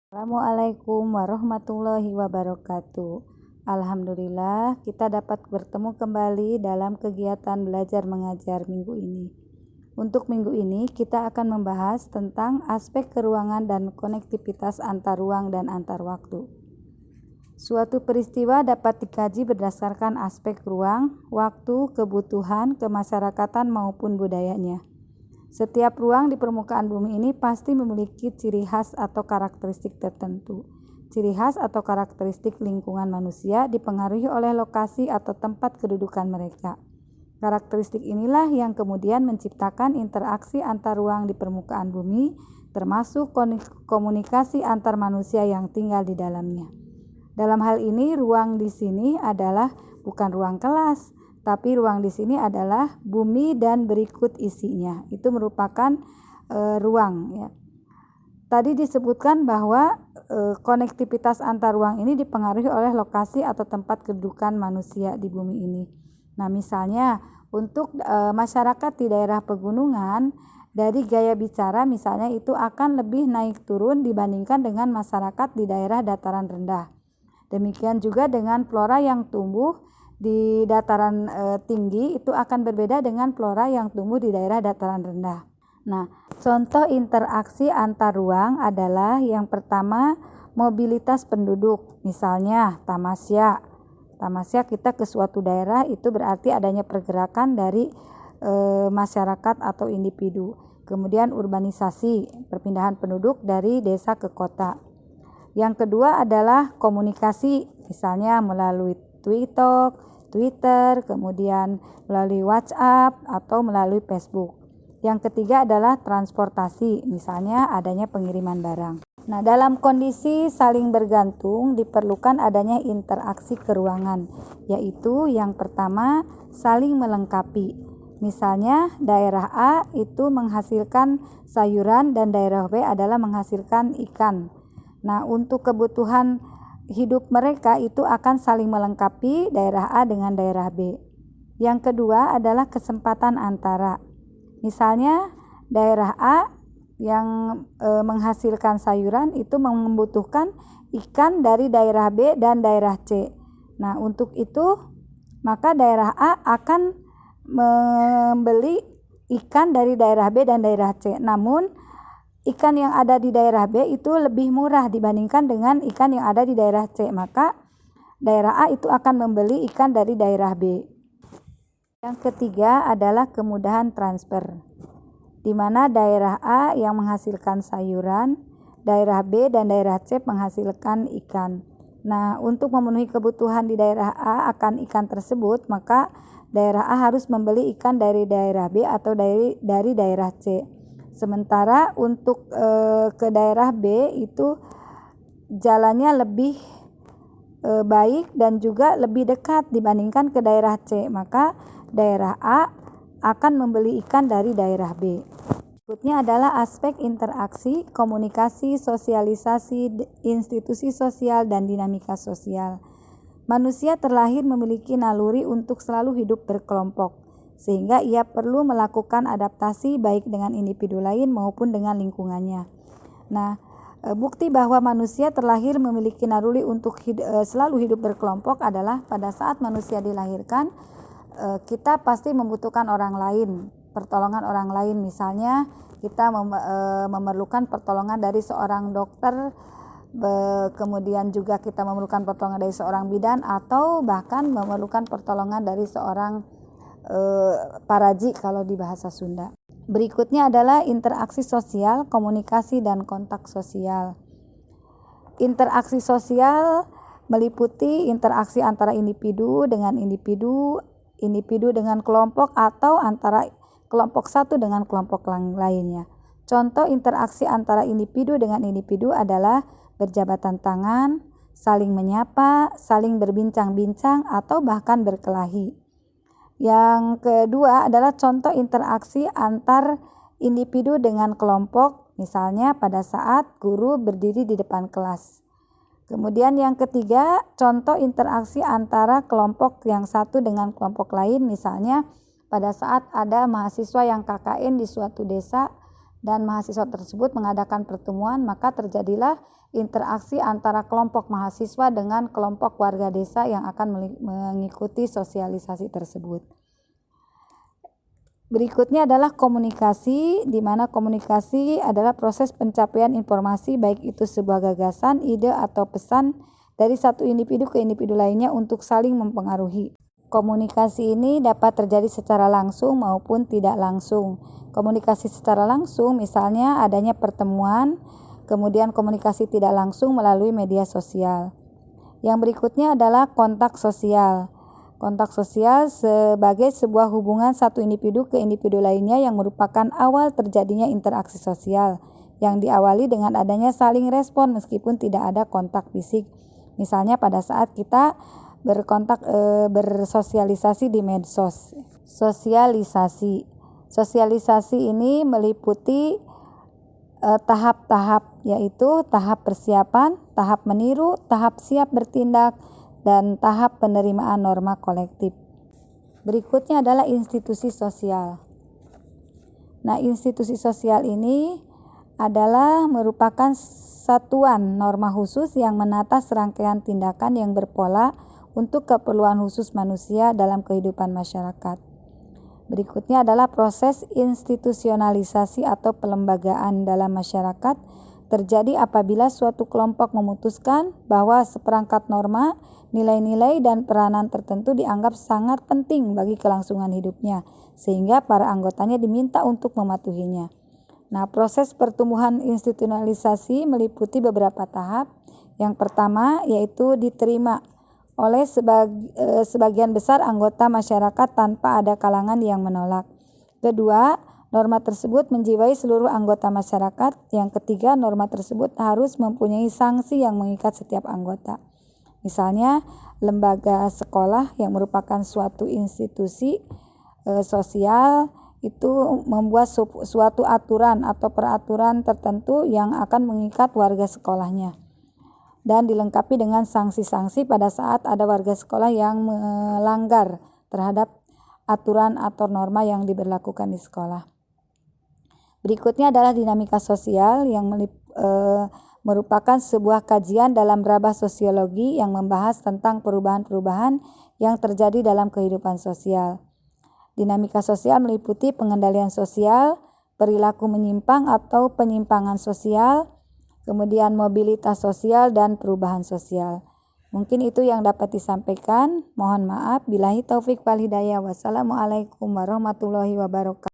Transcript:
Assalamualaikum warahmatullahi wabarakatuh. Alhamdulillah kita dapat bertemu kembali dalam kegiatan belajar mengajar minggu ini. Untuk minggu ini kita akan membahas tentang aspek keruangan dan konektivitas antar ruang dan antar waktu. Suatu peristiwa dapat dikaji berdasarkan aspek ruang, waktu, kebutuhan, kemasyarakatan maupun budayanya. Setiap ruang di permukaan bumi ini pasti memiliki ciri khas atau karakteristik tertentu. Ciri khas atau karakteristik lingkungan manusia dipengaruhi oleh lokasi atau tempat kedudukan mereka. Karakteristik inilah yang kemudian menciptakan interaksi antar ruang di permukaan bumi, termasuk komunikasi antar manusia yang tinggal di dalamnya. Dalam hal ini, ruang di sini adalah bukan ruang kelas, tapi ruang di sini adalah bumi dan berikut isinya. Itu merupakan ruang ya. Tadi disebutkan bahwa konektivitas antar ruang ini dipengaruhi oleh lokasi atau tempat kedudukan manusia di bumi ini. Nah, misalnya untuk masyarakat di daerah pegunungan, dari gaya bicara misalnya itu akan lebih naik turun dibandingkan dengan masyarakat di daerah dataran rendah. Demikian juga dengan flora yang tumbuh di dataran tinggi itu akan berbeda dengan flora yang tumbuh di daerah dataran rendah. Nah, contoh interaksi antar ruang adalah yang pertama mobilitas penduduk. Misalnya tamasya. Tamasya kita ke suatu daerah itu berarti adanya pergerakan dari masyarakat atau individu. Kemudian urbanisasi, perpindahan penduduk dari desa ke kota. Yang kedua adalah komunikasi, misalnya melalui Twitter, kemudian melalui WhatsApp atau melalui Facebook. Yang ketiga adalah transportasi, misalnya adanya pengiriman barang. Nah, dalam kondisi saling bergantung diperlukan adanya interaksi keruangan, yaitu yang pertama saling melengkapi. Misalnya daerah A itu menghasilkan sayuran dan daerah B adalah menghasilkan ikan. Nah, untuk kebutuhan hidup mereka itu akan saling melengkapi daerah A dengan daerah B. Yang kedua adalah kesempatan antara. Misalnya daerah A yang menghasilkan sayuran itu membutuhkan ikan dari daerah B dan daerah C. Nah, untuk itu maka daerah A akan membeli ikan dari daerah B dan daerah C. Namun ikan yang ada di daerah B itu lebih murah dibandingkan dengan ikan yang ada di daerah C. Maka daerah A itu akan membeli ikan dari daerah B. Yang ketiga adalah kemudahan transfer, di mana daerah A yang menghasilkan sayuran, daerah B dan daerah C menghasilkan ikan. Nah, untuk memenuhi kebutuhan di daerah A akan ikan tersebut, maka daerah A harus membeli ikan dari daerah B atau dari daerah C. Sementara untuk ke daerah B itu jalannya lebih baik dan juga lebih dekat dibandingkan ke daerah C. Maka daerah A akan membeli ikan dari daerah B. Berikutnya adalah aspek interaksi, komunikasi, sosialisasi, institusi sosial, dan dinamika sosial. Manusia terlahir memiliki naluri untuk selalu hidup berkelompok, sehingga ia perlu melakukan adaptasi baik dengan individu lain maupun dengan lingkungannya. Nah, bukti bahwa manusia terlahir memiliki naluri untuk selalu hidup berkelompok adalah pada saat manusia dilahirkan, kita pasti membutuhkan orang lain, pertolongan orang lain. Misalnya kita memerlukan pertolongan dari seorang dokter, kemudian juga kita memerlukan pertolongan dari seorang bidan, atau bahkan memerlukan pertolongan dari seorang paraji kalau di bahasa Sunda. Berikutnya adalah interaksi sosial, komunikasi, dan kontak sosial. Interaksi sosial meliputi interaksi antara individu dengan individu, individu dengan kelompok, atau antara kelompok satu dengan kelompok lainnya. Contoh interaksi antara individu dengan individu adalah berjabatan tangan, saling menyapa, saling berbincang-bincang, atau bahkan berkelahi. Yang kedua adalah contoh interaksi antar individu dengan kelompok, misalnya pada saat guru berdiri di depan kelas. Kemudian yang ketiga, contoh interaksi antara kelompok yang satu dengan kelompok lain, misalnya pada saat ada mahasiswa yang KKN di suatu desa, dan mahasiswa tersebut mengadakan pertemuan, maka terjadilah interaksi antara kelompok mahasiswa dengan kelompok warga desa yang akan mengikuti sosialisasi tersebut. Berikutnya adalah komunikasi, di mana komunikasi adalah proses pencapaian informasi, baik itu sebuah gagasan, ide, atau pesan dari satu individu ke individu lainnya untuk saling mempengaruhi. Komunikasi ini dapat terjadi secara langsung maupun tidak langsung. Komunikasi secara langsung misalnya adanya pertemuan, kemudian komunikasi tidak langsung melalui media sosial. Yang berikutnya adalah kontak sosial. Kontak sosial sebagai sebuah hubungan satu individu ke individu lainnya yang merupakan awal terjadinya interaksi sosial yang diawali dengan adanya saling respon meskipun tidak ada kontak fisik. Misalnya pada saat kita bersosialisasi di medsos. Sosialisasi ini meliputi tahap-tahap, yaitu tahap persiapan, tahap meniru, tahap siap bertindak, dan tahap penerimaan norma kolektif. Berikutnya adalah institusi sosial. Nah, institusi sosial ini adalah merupakan satuan norma khusus yang menata serangkaian tindakan yang berpola untuk keperluan khusus manusia dalam kehidupan masyarakat. Berikutnya adalah proses institusionalisasi atau pelembagaan dalam masyarakat terjadi apabila suatu kelompok memutuskan bahwa seperangkat norma, nilai-nilai, dan peranan tertentu dianggap sangat penting bagi kelangsungan hidupnya, sehingga para anggotanya diminta untuk mematuhinya. Nah, proses pertumbuhan institusionalisasi meliputi beberapa tahap. Yang pertama yaitu diterima oleh sebagian besar anggota masyarakat tanpa ada kalangan yang menolak. Kedua, norma tersebut menjiwai seluruh anggota masyarakat. Yang ketiga, norma tersebut harus mempunyai sanksi yang mengikat setiap anggota. Misalnya, lembaga sekolah yang merupakan suatu institusi sosial itu membuat suatu aturan atau peraturan tertentu yang akan mengikat warga sekolahnya dan dilengkapi dengan sanksi-sanksi pada saat ada warga sekolah yang melanggar terhadap aturan atau norma yang diberlakukan di sekolah. Berikutnya adalah dinamika sosial yang merupakan sebuah kajian dalam rabah sosiologi yang membahas tentang perubahan-perubahan yang terjadi dalam kehidupan sosial. Dinamika sosial meliputi pengendalian sosial, perilaku menyimpang atau penyimpangan sosial, kemudian mobilitas sosial, dan perubahan sosial. Mungkin itu yang dapat disampaikan. Mohon maaf. Billahi taufik wal hidayah. Wassalamualaikum warahmatullahi wabarakatuh.